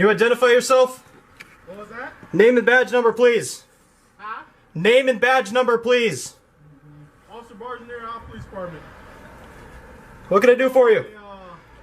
You identify yourself? What was that? Name and badge number, please. Huh? Name and badge number, please. Officer Bargener, Off Police Department. What can I do for you?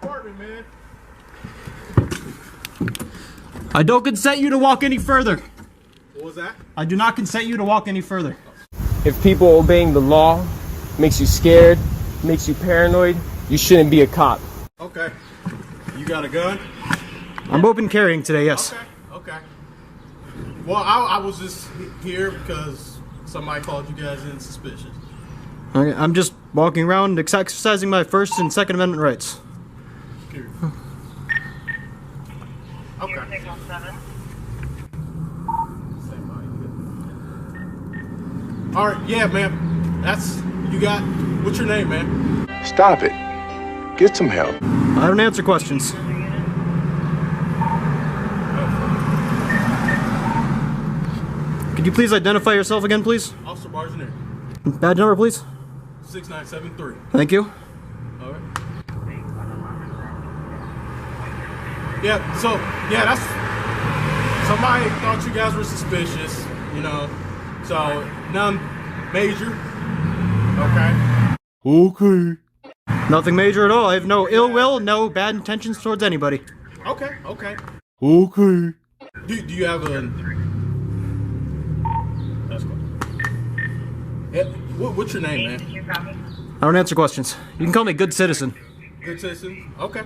Department, man. I don't consent you to walk any further. What was that? I do not consent you to walk any further. If people obeying the law makes you scared, makes you paranoid, you shouldn't be a cop. Okay. You got a gun? I'm open carrying today, yes. Okay. Well, I was just here because somebody called you guys in suspicious. Okay, I'm just walking around exercising my First and Second Amendment rights. Okay. All right, yeah, man. That's, you got, what's your name, man? Stop it. Get some help. I don't answer questions. Could you please identify yourself again, please? Officer Bargener. Badge number, please. 6973. Thank you. All right. Yeah, so, yeah, that's, somebody thought you guys were suspicious, you know, so none major. Okay. Nothing major at all. I have no ill will, no bad intentions towards anybody. Okay. Okay. Do you have a... That's cool. Yeah, what's your name, man? I don't answer questions. You can call me Good Citizen. Good citizen? Okay.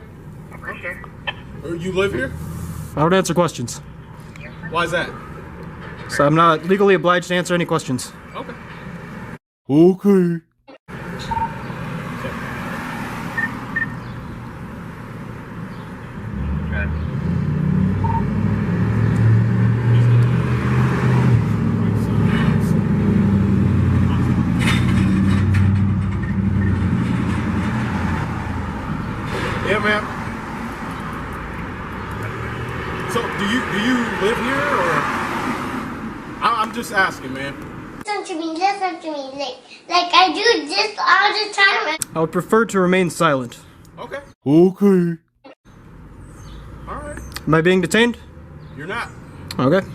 You live here? I don't answer questions. Why is that? So I'm not legally obliged to answer any questions. Okay. Okay. Yeah, man. So, do you live here, or? I'm just asking, man. Listen to me, like I do this all the time. I would prefer to remain silent. Okay. Okay. All right. Am I being detained? You're not. Okay.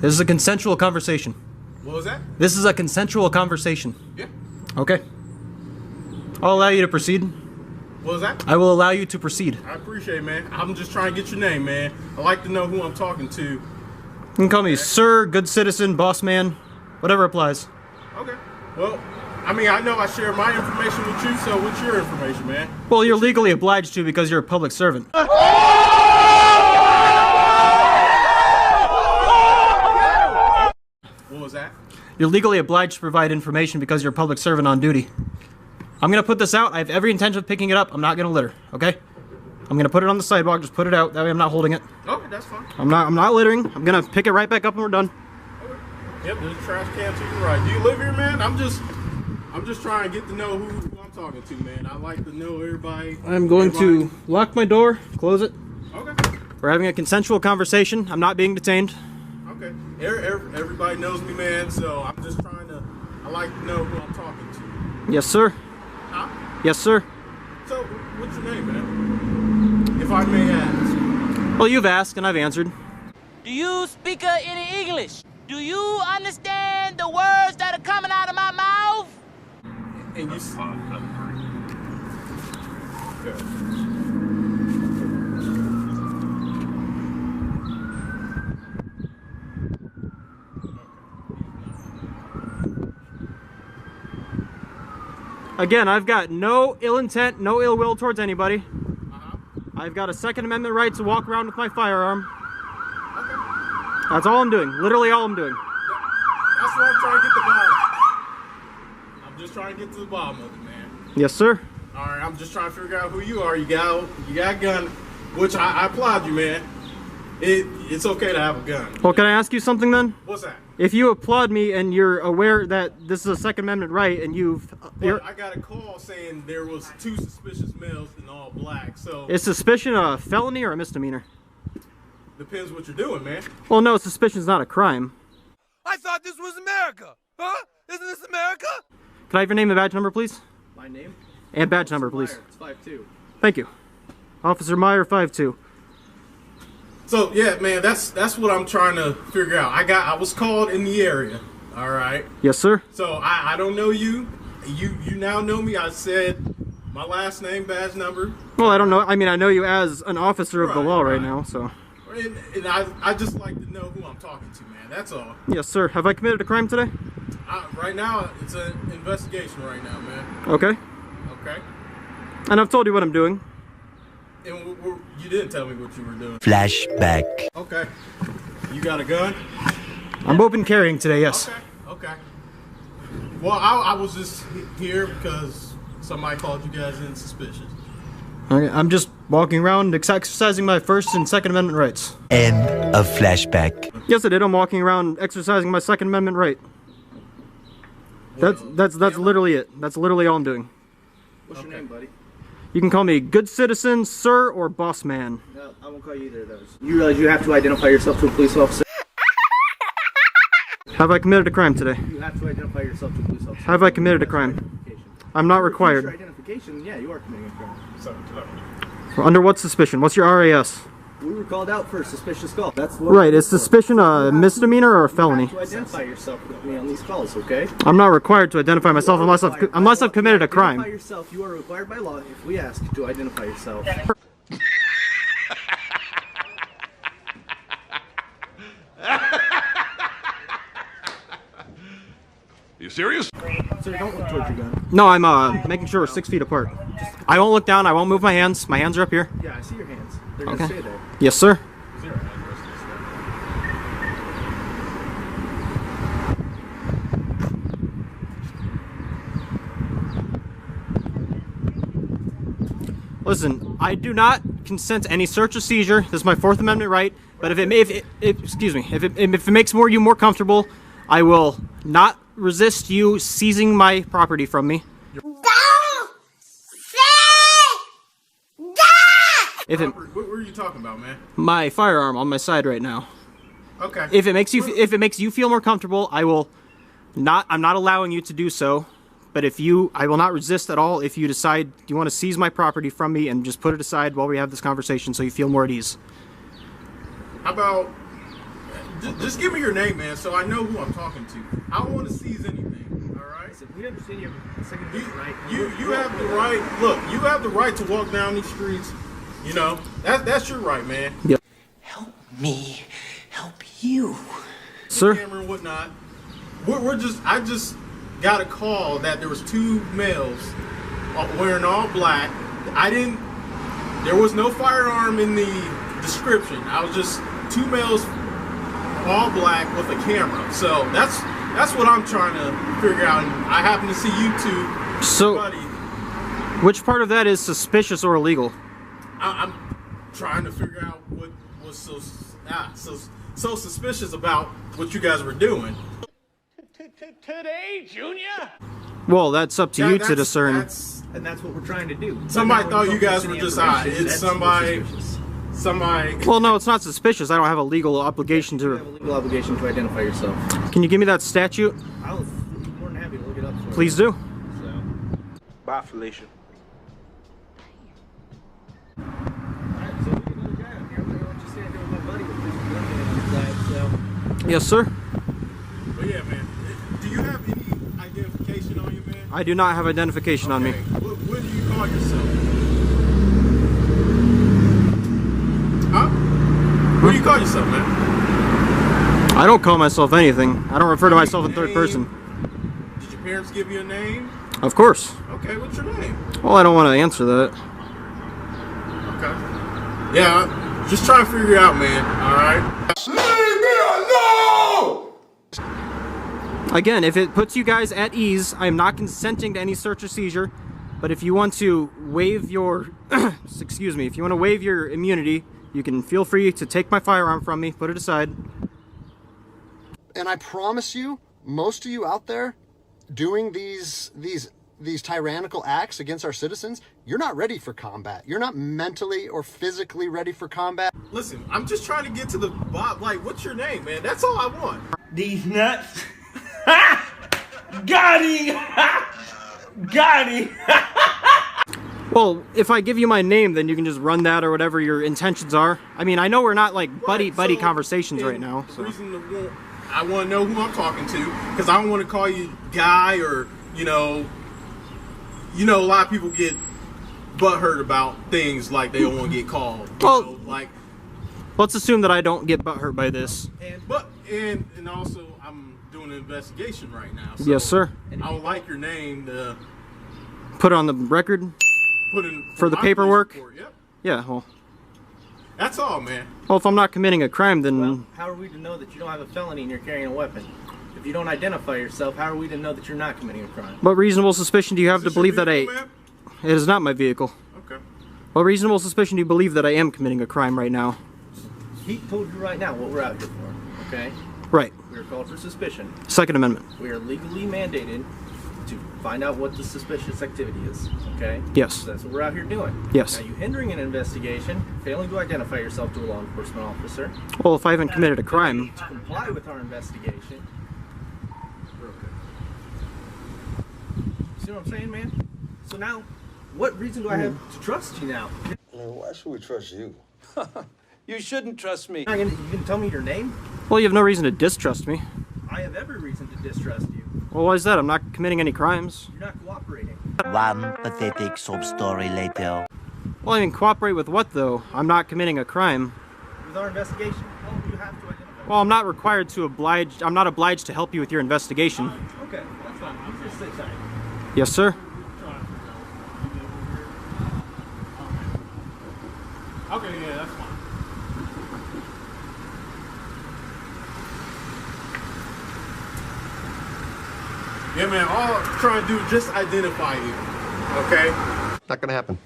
This is a consensual conversation. What was that? This is a consensual conversation. Yeah. Okay. I'll allow you to proceed. What was that? I will allow you to proceed. I appreciate it, man. I'm just trying to get your name, man. I like to know who I'm talking to. You can call me Sir, Good Citizen, Boss Man, whatever applies. Okay. Well, I mean, I know I share my information with you, so what's your information, man? Well, you're legally obliged to because you're a public servant. What was that? You're legally obliged to provide information because you're a public servant on duty. I'm gonna put this out. I have every intention of picking it up. I'm not gonna litter, okay? I'm gonna put it on the sidewalk, just put it out. That way I'm not holding it. Okay, that's fine. I'm not littering. I'm gonna pick it right back up when we're done. Okay. Yep, there's a trash can to your right. Do you live here, man? I'm just trying to get to know who I'm talking to, man. I like to know everybody. I'm going to lock my door, close it. Okay. We're having a consensual conversation. I'm not being detained. Okay. Everybody knows me, man, so I'm just trying to, I like to know who I'm talking to. Yes, sir. Huh? Yes, sir. So, what's your name, man? If I may ask. Well, you've asked and I've answered. Do you speak any English? Do you understand the words that are coming out of my mouth? And you... Okay. Again, I've got no ill intent, no ill will towards anybody. I've got a Second Amendment right to walk around with my firearm. Okay. That's all I'm doing. Literally all I'm doing. That's what I'm trying to get to the bottom. I'm just trying to get to the bottom of it, man. Yes, sir. All right, I'm just trying to figure out who you are. You got a gun, which I applaud you, man. It's okay to have a gun. Well, can I ask you something then? What's that? If you applaud me and you're aware that this is a Second Amendment right and you've... I got a call saying there was 2 suspicious males in all black, so... Is suspicion a felony or a misdemeanor? Depends what you're doing, man. Well, no, suspicion's not a crime. I thought this was America! Huh? Isn't this America? Can I have your name and badge number, please? My name? And badge number, please. Meyer. It's 5'2". Thank you. Officer Meyer, 5'2". So yeah, man, that's what I'm trying to figure out. I was called in the area. All right. Yes, sir. So I don't know you. You now know me. I said my last name, badge number. Well, I don't know. I mean, I know you as an officer of the law right now, so. And I just like to know who I'm talking to, man. That's all. Yes, sir. Have I committed a crime today? Right now, it's an investigation right now, man. Okay. Okay. And I've told you what I'm doing. And you didn't tell me what you were doing. Flashback. Okay. You got a gun? I'm open carrying today, yes. Okay. Well, I was just here because somebody called you guys in suspicious. Okay, I'm just walking around exercising my First and Second Amendment rights. End of flashback. Yes, I did. I'm walking around exercising my Second Amendment right. That's literally it. That's literally all I'm doing. What's your name, buddy? You can call me good citizen, sir, or boss man. No, I won't call you either of those. You realize you have to identify yourself to a police officer? Have I committed a crime today? You have to identify yourself to a police officer. Have I committed a crime? I'm not required. Identification, yeah, you are committing a crime. Under what suspicion? What's your RAS? We were called out for a suspicious call. That's what Right, is suspicion a misdemeanor or a felony? You have to identify yourself with me on these calls, okay? I'm not required to identify myself unless I've committed a crime. Identify yourself. You are required by law if we ask to identify yourself. You serious? Sir, don't look towards your gun. No, I'm making sure we're 6 feet apart. I won't look down. I won't move my hands. My hands are up here. Yeah, I see your hands. They're gonna Okay. stay there. Yes, sir. Listen, I do not consent to any search or seizure. This is my Fourth Amendment right. But if it makes you more comfortable, I will not resist you seizing my property from me. Don't say that! What were you talking about, man? My firearm on my side right now. Okay. If it makes you feel more comfortable, I'm not allowing you to do so. But I will not resist at all if you decide you want to seize my property from me and just put it aside while we have this conversation so you feel more at ease. How about just give me your name, man, so I know who I'm talking to. I don't want to seize anything. All right. Listen, we understand you have a Second Amendment right. You have the right. Look, you have the right to walk down these streets. You know that's your right, man. Yep. Help me help you. Sir? Camera and whatnot. I just got a call that there was two males wearing all black. There was no firearm in the description. I was just two males all black with a camera. So that's what I'm trying to figure out. And I happen to see you two. So, buddy. Which part of that is suspicious or illegal? I'm trying to figure out what was so suspicious about what you guys were doing. Today, Junior? Well, that's up to you to discern. And that's what we're trying to do. Somebody thought you guys were just it's somebody. Well, no, it's not suspicious. I don't have a legal obligation You have a legal obligation to identify yourself. Can you give me that statute? I was more than happy to look it up for you. Please do. So. Bye, Felicia. Alright, so we get another guy up here. I'm gonna let you stand here with my buddy with this gun on his side, so. Yes, sir. But yeah, man. Do you have any identification on you, man? I do not have identification on me. What do you call yourself? Huh? What do you call yourself, man? I don't call myself anything. I don't refer to myself in third person. Did your parents give you a name? Of course. Okay, what's your name? Well, I don't want to answer that. Okay. Yeah, just trying to figure it out, man. All right. Again, if it puts you guys at ease, I am not consenting to any search or seizure. But if you want to waive your, excuse me, if you want to waive your immunity, you can feel free to take my firearm from me, put it aside. And I promise you, most of you out there doing these tyrannical acts against our citizens, you're not ready for combat. You're not mentally or physically ready for combat. Listen, I'm just trying to get to the bottom. Like, what's your name, man? That's all I want. These nuts. Got him! Got him! Well, if I give you my name, then you can just run that or whatever your intentions are. I mean, I know we're not like buddy conversations right now. The reason I want to know who I'm talking to, because I don't want to call you guy or, you know, a lot of people get butthurt about things like they don't want to get called. Well, like, let's assume that I don't get butthurt by this. And also I'm doing an investigation right now. So Yes, sir. I would like your name to put it on the record. Put in for the paperwork. Yep. Yeah. Well. That's all, man. Well, if I'm not committing a crime, then. Well, how are we to know that you don't have a felony and you're carrying a weapon? If you don't identify yourself, how are we to know that you're not committing a crime? What reasonable suspicion do you have to believe that I? Man? It is not my vehicle. Okay. What reasonable suspicion do you believe that I am committing a crime right now? He told you right now what we're out here for, okay? Right. We're called for suspicion. Second Amendment. We are legally mandated to find out what the suspicious activity is, okay? Yes. So that's what we're out here doing. Yes. Now, you hindering an investigation, failing to identify yourself to a law enforcement officer. Well, if I haven't committed a crime. To comply with our investigation. See what I'm saying, man? So now, what reason do I have to trust you now? Why should we trust you? You shouldn't trust me. You gonna tell me your name? Well, you have no reason to distrust me. I have every reason to distrust you. Well, why is that? I'm not committing any crimes. You're not cooperating. One pathetic sob story later. Well, I mean, cooperate with what, though? I'm not committing a crime. With our investigation, well, you have to identify. Well, I'm not required to oblige. I'm not obliged to help you with your investigation. Okay, that's fine. You just sit tight. Yes, sir. Okay, yeah, that's fine. Yeah, man, all I'm trying to do is just identify you, okay? Not gonna happen.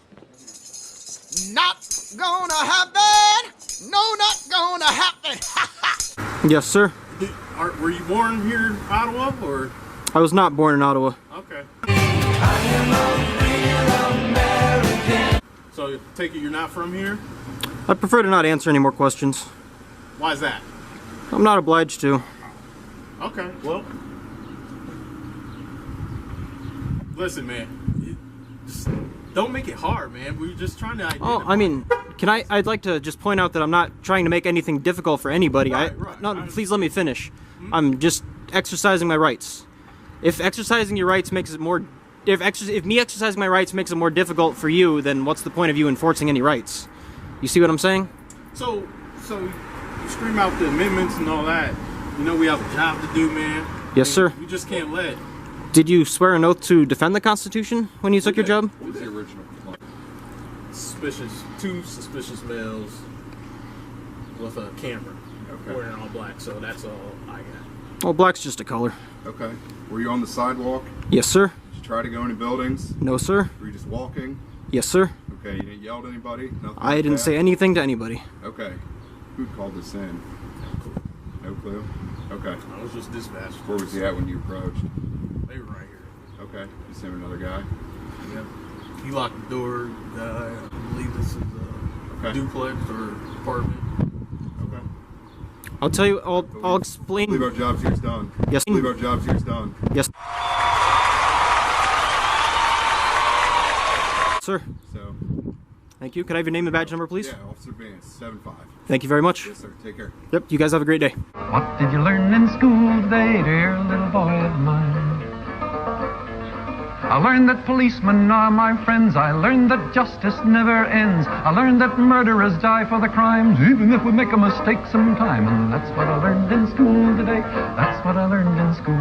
Not gonna happen! No, not gonna happen! Yes, sir. Were you born here in Ottawa, or? I was not born in Ottawa. Okay. So, take it you're not from here? I'd prefer to not answer any more questions. Why is that? I'm not obliged to. Okay, well. Listen, man. Just don't make it hard, man. We're just trying to identify. Oh, I mean, I'd like to just point out that I'm not trying to make anything difficult for anybody. Right. No, please let me finish. I'm just exercising my rights. If exercising your rights makes it more... If me exercising my rights makes it more difficult for you, then what's the point of you enforcing any rights? You see what I'm saying? So you scream out the amendments and all that. You know we have a job to do, man. Yes, sir. We just can't let... Did you swear an oath to defend the Constitution when you took your job? What was the original complaint? Two suspicious males with a camera. Okay. Wearing all black, so that's all I got. Well, black's just a color. Okay. Were you on the sidewalk? Yes, sir. Did you try to go into buildings? No, sir. Were you just walking? Yes, sir. Okay, you didn't yell at anybody? Nothing I like didn't that? say anything to anybody. Okay. Who called this in? No clue? Okay. I was just dispatched. Where was he at when you approached? They were right here. Okay. You seen another guy? Yeah. He locked the door. I believe this is a duplex or apartment. Okay. I'll tell you, I'll explain. Believe our job's here's done. Yes. Believe our job's here's done. Yes. Sir. So. Thank you. Could I have your name and badge number, please? Yeah, Officer Vance, 7-5. Thank you very much. Yes, sir. Take care. Yep. You guys have a great day. What did you learn in school today, dear little boy of mine? I learned that policemen are my friends. I learned that justice never ends. I learned that murderers die for the crimes, even if we make a mistake sometime. And that's what I learned in school today. That's what I learned in school.